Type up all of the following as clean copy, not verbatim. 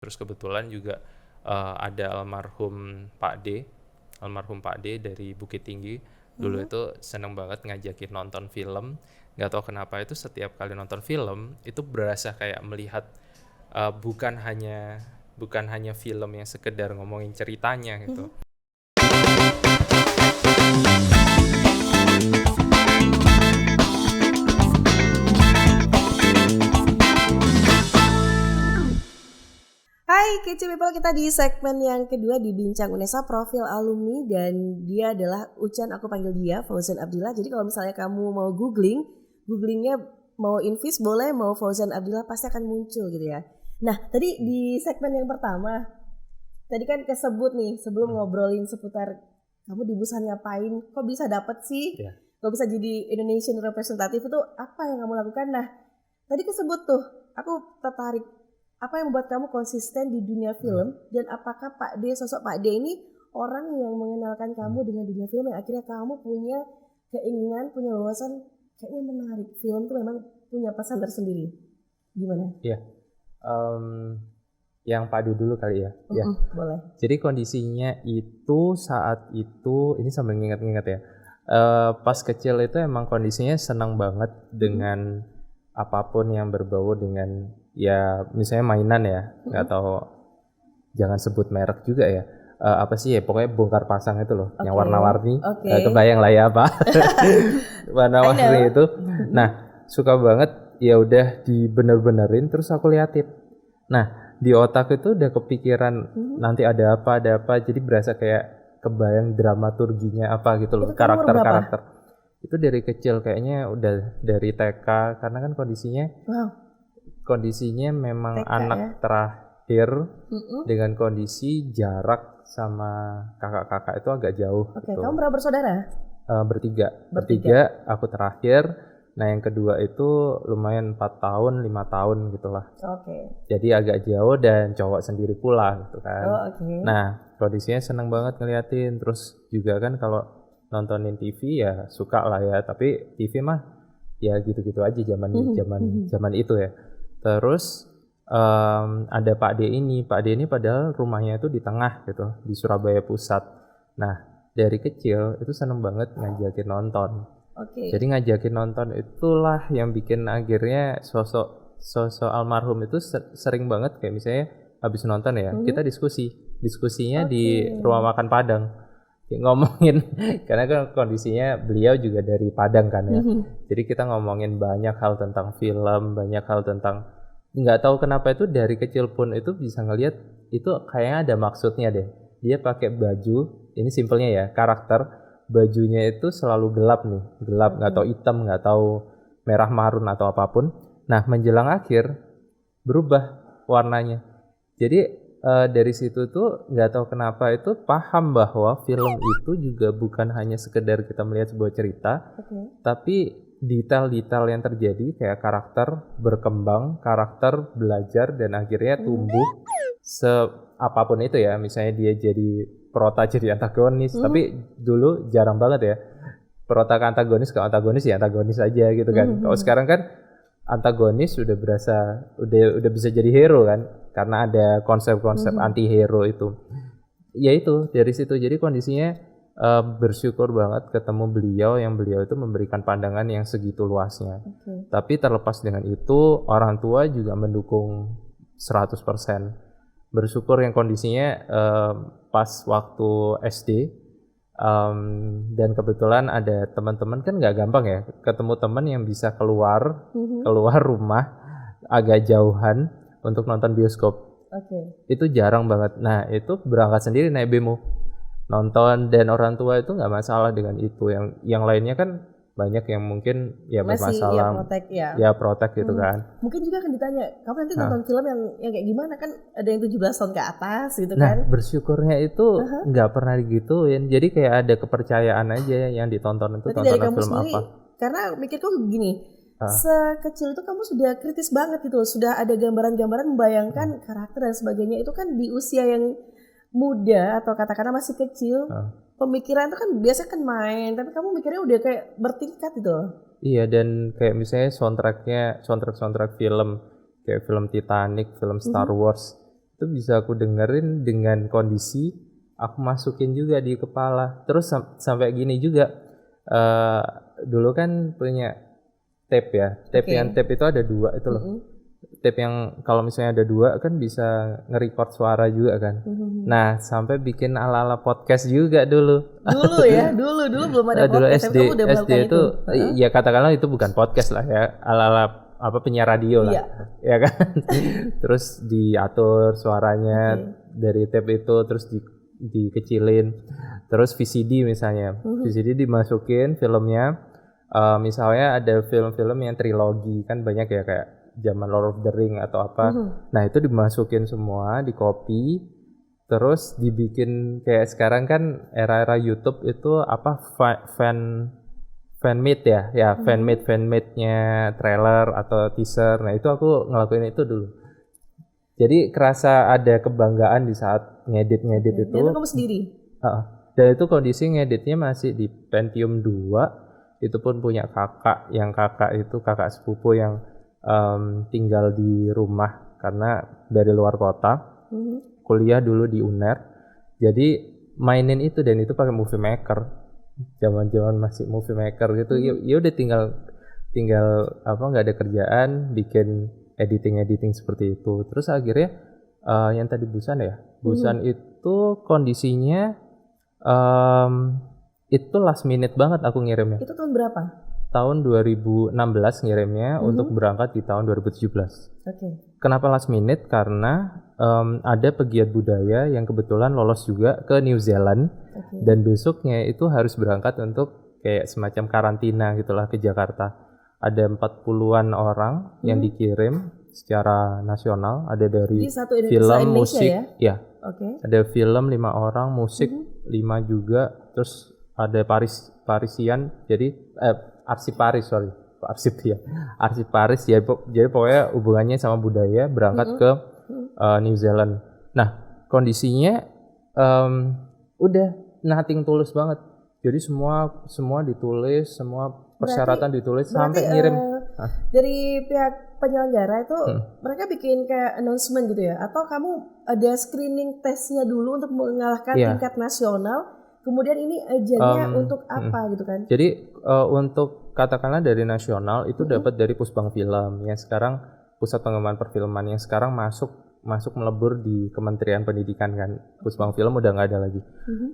Terus kebetulan juga ada almarhum Pak D dari Bukit Tinggi. Dulu itu seneng banget ngajakin nonton film. Nggak tahu kenapa itu setiap kali nonton film itu berasa kayak melihat bukan hanya film yang sekedar ngomongin ceritanya gitu. Hai Kece People, kita di segmen yang kedua di Bincang Unesa Profil Alumni, dan dia adalah Ucan, aku panggil dia Fauzan Abdillah. Jadi kalau misalnya kamu mau googlingnya mau Invis boleh, mau Fauzan Abdillah pasti akan muncul gitu ya. Nah tadi di segmen yang pertama, tadi kan kesebut nih sebelum ngobrolin seputar kamu di Busan ngapain, kok bisa dapet sih, kok bisa jadi Indonesian representative, itu apa yang kamu lakukan. Nah tadi kesebut tuh, aku tertarik. Apa yang membuat kamu konsisten di dunia film, dan apakah sosok Pak D ini orang yang mengenalkan kamu dengan dunia film yang akhirnya kamu punya keinginan, punya wawasan kayaknya menarik, film tuh memang punya pesan tersendiri. Gimana? Iya. Yang Pak D dulu kali ya. Ya. Boleh. Jadi kondisinya itu saat itu, ini sambil nginget-nginget ya. Pas kecil itu emang kondisinya senang banget dengan apapun yang berbau dengan ya misalnya mainan ya, nggak tahu, jangan sebut merek juga ya, apa sih ya, pokoknya bongkar pasang itu loh, yang warna-warni, kebayang lah ya apa, warna-warni itu. Nah suka banget, ya udah dibener-benerin terus aku liatin. Nah di otak itu udah kepikiran nanti ada apa, jadi berasa kayak kebayang dramaturginya apa gitu loh, karakter-karakter. Itu dari kecil kayaknya, udah dari TK, karena kan kondisinya memang TK, anak ya? Terakhir dengan kondisi jarak sama kakak-kakak itu agak jauh. Gitu. Kamu berapa bersaudara? Bertiga, aku terakhir. Nah yang kedua itu lumayan 4 tahun, 5 tahun gitulah. Jadi agak jauh dan cowok sendiri pula gitu kan. Nah kondisinya seneng banget ngeliatin. Terus juga kan kalau nontonin TV ya suka lah ya, tapi TV mah ya gitu-gitu aja zaman itu ya. Terus ada Pak D ini padahal rumahnya itu di tengah gitu, di Surabaya Pusat. Nah dari kecil itu seneng banget ngajakin nonton. Jadi ngajakin nonton itulah yang bikin akhirnya sosok almarhum itu sering banget kayak misalnya habis nonton ya, kita diskusinya di rumah makan Padang. Ngomongin karena kan kondisinya beliau juga dari Padang kan ya. Jadi kita ngomongin banyak hal tentang film, banyak hal tentang, nggak tahu kenapa itu dari kecil pun itu bisa ngelihat itu kayaknya ada maksudnya deh. Dia pakai baju, ini simpelnya ya, karakter bajunya itu selalu gelap, nggak tahu hitam, nggak tahu merah marun atau apapun. Nah menjelang akhir berubah warnanya. Jadi dari situ tuh nggak tahu kenapa itu paham bahwa film itu juga bukan hanya sekedar kita melihat sebuah cerita, tapi detail-detail yang terjadi kayak karakter berkembang, karakter belajar dan akhirnya tumbuh apapun itu ya. Misalnya dia jadi prota jadi antagonis, tapi dulu jarang banget ya prota ke antagonis, ke antagonis ya antagonis aja gitu kan. Kalau sekarang kan antagonis udah bisa jadi hero kan, karena ada konsep-konsep anti-hero itu. Ya itu dari situ. Jadi kondisinya bersyukur banget ketemu beliau itu memberikan pandangan yang segitu luasnya. Tapi terlepas dengan itu orang tua juga mendukung 100%. Bersyukur yang kondisinya pas waktu SD, dan kebetulan ada teman-teman, kan nggak gampang ya ketemu teman yang bisa keluar rumah agak jauhan untuk nonton bioskop. Itu jarang banget. Nah itu berangkat sendiri naik bemo nonton, dan orang tua itu nggak masalah dengan itu. Yang lainnya kan banyak yang mungkin ya bermasalah, protek gitu kan. Mungkin juga akan ditanya, kamu nanti nonton film yang kayak gimana, kan ada yang 17 tahun ke atas gitu kan. Nah bersyukurnya itu nggak pernah digituin. Jadi kayak ada kepercayaan aja yang ditonton itu. Berarti tontonan film sendiri, apa. Karena mikirku gini, sekecil itu kamu sudah kritis banget gitu, sudah ada gambaran-gambaran membayangkan karakter dan sebagainya. Itu kan di usia yang muda atau katakanlah masih kecil, pemikiran itu kan biasa kan main, tapi kamu mikirnya udah kayak bertingkat gitu. Iya, dan kayak misalnya soundtrack film kayak film Titanic, film Star Wars itu bisa aku dengerin dengan kondisi aku masukin juga di kepala. Terus sampai gini juga, dulu kan punya tape ya, yang tape itu ada 2 itu loh. Tape yang kalau misalnya ada 2 kan bisa nge-record suara juga kan. Nah, sampai bikin ala-ala podcast juga dulu. Dulu ya, dulu belum ada podcast. Dulu SD itu ya katakanlah itu bukan podcast lah ya, ala-ala apa penyiar radio lah. Ya kan. Terus diatur suaranya dari tape itu, terus dikecilin. Terus VCD misalnya. VCD dimasukin filmnya. Misalnya ada film-film yang trilogi kan banyak ya kayak zaman Lord of the Ring atau apa. Nah, itu dimasukin semua, di copy, terus dibikin kayak sekarang kan era-era YouTube itu apa fan-made ya, fan-made-nya trailer atau teaser. Nah, itu aku ngelakuin itu dulu. Jadi kerasa ada kebanggaan di saat ngedit itu. Itu kamu sendiri? Dan itu kondisi ngeditnya masih di Pentium 2. Itu pun punya kakak sepupu yang tinggal di rumah karena dari luar kota, kuliah dulu di UNER, jadi mainin itu dan itu pakai Movie Maker, zaman masih Movie Maker gitu. Ya udah tinggal apa nggak ada kerjaan bikin editing seperti itu. Terus akhirnya yang tadi Busan itu kondisinya itu last minute banget aku ngirimnya. Itu tahun berapa? Tahun 2016 ngirimnya untuk berangkat di tahun 2017. Kenapa last minute? Karena ada pegiat budaya yang kebetulan lolos juga ke New Zealand dan besoknya itu harus berangkat untuk kayak semacam karantina gitulah ke Jakarta. Ada 40-an orang yang dikirim secara nasional, ada dari film, musik, ya. Ada film 5 orang, musik 5 juga, terus ada Parisian, jadi arsip Paris ya, jadi pokoknya hubungannya sama budaya, berangkat ke New Zealand. Nah, kondisinya udah nothing tulus banget, jadi semua ditulis, semua persyaratan ditulis sampai ngirim. Dari pihak penyelenggara itu mereka bikin kayak announcement gitu ya, atau kamu ada screening tesnya dulu untuk mengalahkan tingkat nasional? Kemudian ini ajannya untuk apa gitu kan? Jadi untuk katakanlah dari nasional itu dapat dari Pusbang Film yang sekarang Pusat Pengembangan Perfilman yang sekarang masuk melebur di Kementerian Pendidikan kan. Pusbang Film udah nggak ada lagi.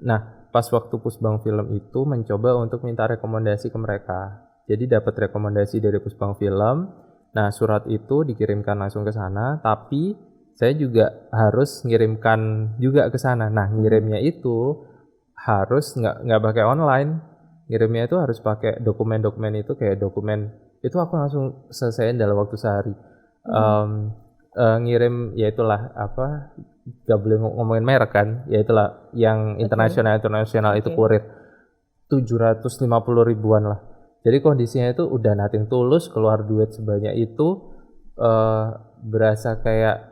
Nah, pas waktu Pusbang Film itu mencoba untuk minta rekomendasi ke mereka. Jadi dapat rekomendasi dari Pusbang Film. Nah, surat itu dikirimkan langsung ke sana, tapi saya juga harus ngirimkan juga ke sana. Nah, ngirimnya itu harus nggak pakai online, ngirimnya itu harus pakai dokumen itu kayak dokumen itu aku langsung selesaiin dalam waktu sehari. Ngirim ya itulah apa, nggak boleh ngomongin merek kan, ya itulah yang internasional itu kurir 750 ribuan lah. Jadi kondisinya itu udah nothing tulus, keluar duit sebanyak itu, berasa kayak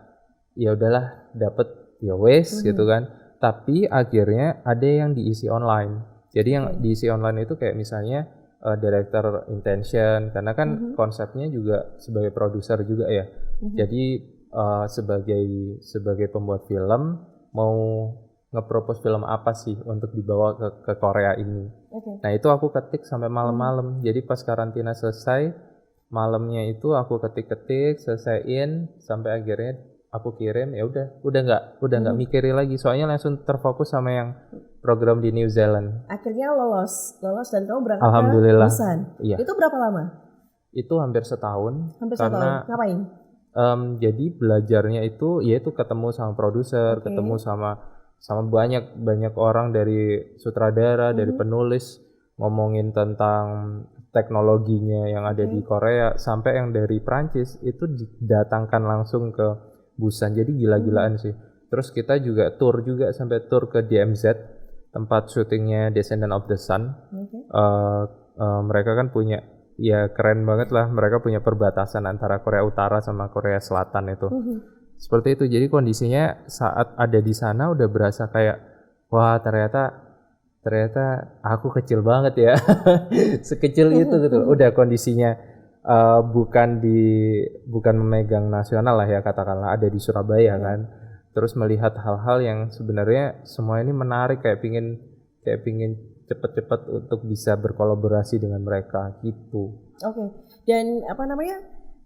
ya udahlah dapet ya wes gitu kan. Tapi akhirnya ada yang diisi online. Jadi yang diisi online itu kayak misalnya director intention, karena kan konsepnya juga sebagai produser juga ya. Jadi sebagai pembuat film mau nge-propose film apa sih untuk dibawa ke Korea ini. Nah, itu aku ketik sampai malam-malam. Jadi pas karantina selesai, malamnya itu aku ketik-ketik, selesaiin sampai akhirnya aku kirim, ya udah nggak mikirin lagi, soalnya langsung terfokus sama yang program di New Zealand. Akhirnya lolos dan kamu berangkat Alhamdulillah. ke Busan. Iya. Itu berapa lama? Itu hampir setahun. Karena ngapain? Jadi belajarnya itu yaitu ketemu sama produser, ketemu sama banyak orang dari sutradara, dari penulis, ngomongin tentang teknologinya yang ada di Korea, sampai yang dari Prancis itu didatangkan langsung ke Busan. Jadi gila-gilaan sih. Terus kita juga sampai tour ke DMZ, tempat syutingnya Descendant of the Sun. Mereka kan punya, ya keren banget lah, mereka punya perbatasan antara Korea Utara sama Korea Selatan itu. Seperti itu. Jadi kondisinya saat ada di sana udah berasa kayak, wah ternyata aku kecil banget ya. Sekecil itu gitu. Udah kondisinya bukan memegang nasional lah ya, katakanlah ada di Surabaya kan. terus melihat hal-hal yang sebenarnya semua ini menarik, kayak pingin cepet-cepet untuk bisa berkolaborasi dengan mereka gitu. Oke. Dan apa namanya,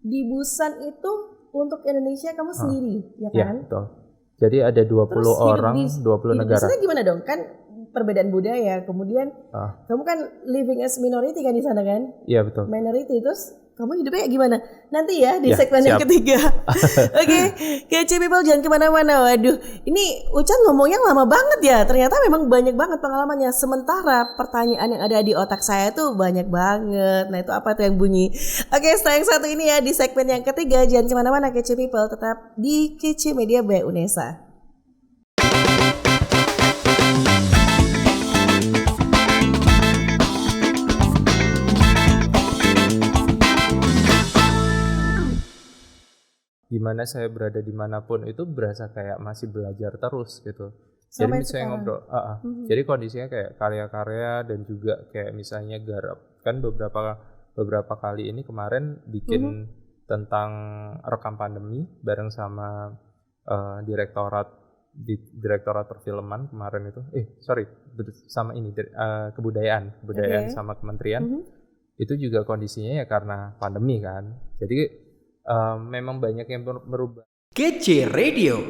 di Busan itu untuk Indonesia kamu sendiri, ya kan? Iya, betul. Jadi ada 20 terus orang, 20 negara. Terus gimana dong? Kan perbedaan budaya, kemudian kamu kan living as minority kan di sana kan? Iya, betul. Minority, terus kamu hidupnya gimana? Nanti ya di segmen yang ketiga. Oke, Kece People jangan kemana-mana. Waduh, ini Ucan ngomongnya lama banget ya. Ternyata memang banyak banget pengalamannya. Sementara pertanyaan yang ada di otak saya tuh banyak banget. Nah itu apa tuh yang bunyi? Oke, setelah yang satu ini ya di segmen yang ketiga. Jangan kemana-mana Kece People, tetap di Kece Media by Unesa. Dimana saya berada dimanapun itu berasa kayak masih belajar terus gitu. Jadi misalnya ngobrol, jadi kondisinya kayak karya-karya dan juga kayak misalnya garap kan beberapa kali ini kemarin bikin tentang rekam pandemi bareng sama direktorat perfilman kemarin itu, sama ini kebudayaan sama kementerian. Itu juga kondisinya ya karena pandemi kan. Jadi memang banyak yang berubah. Kece Radio.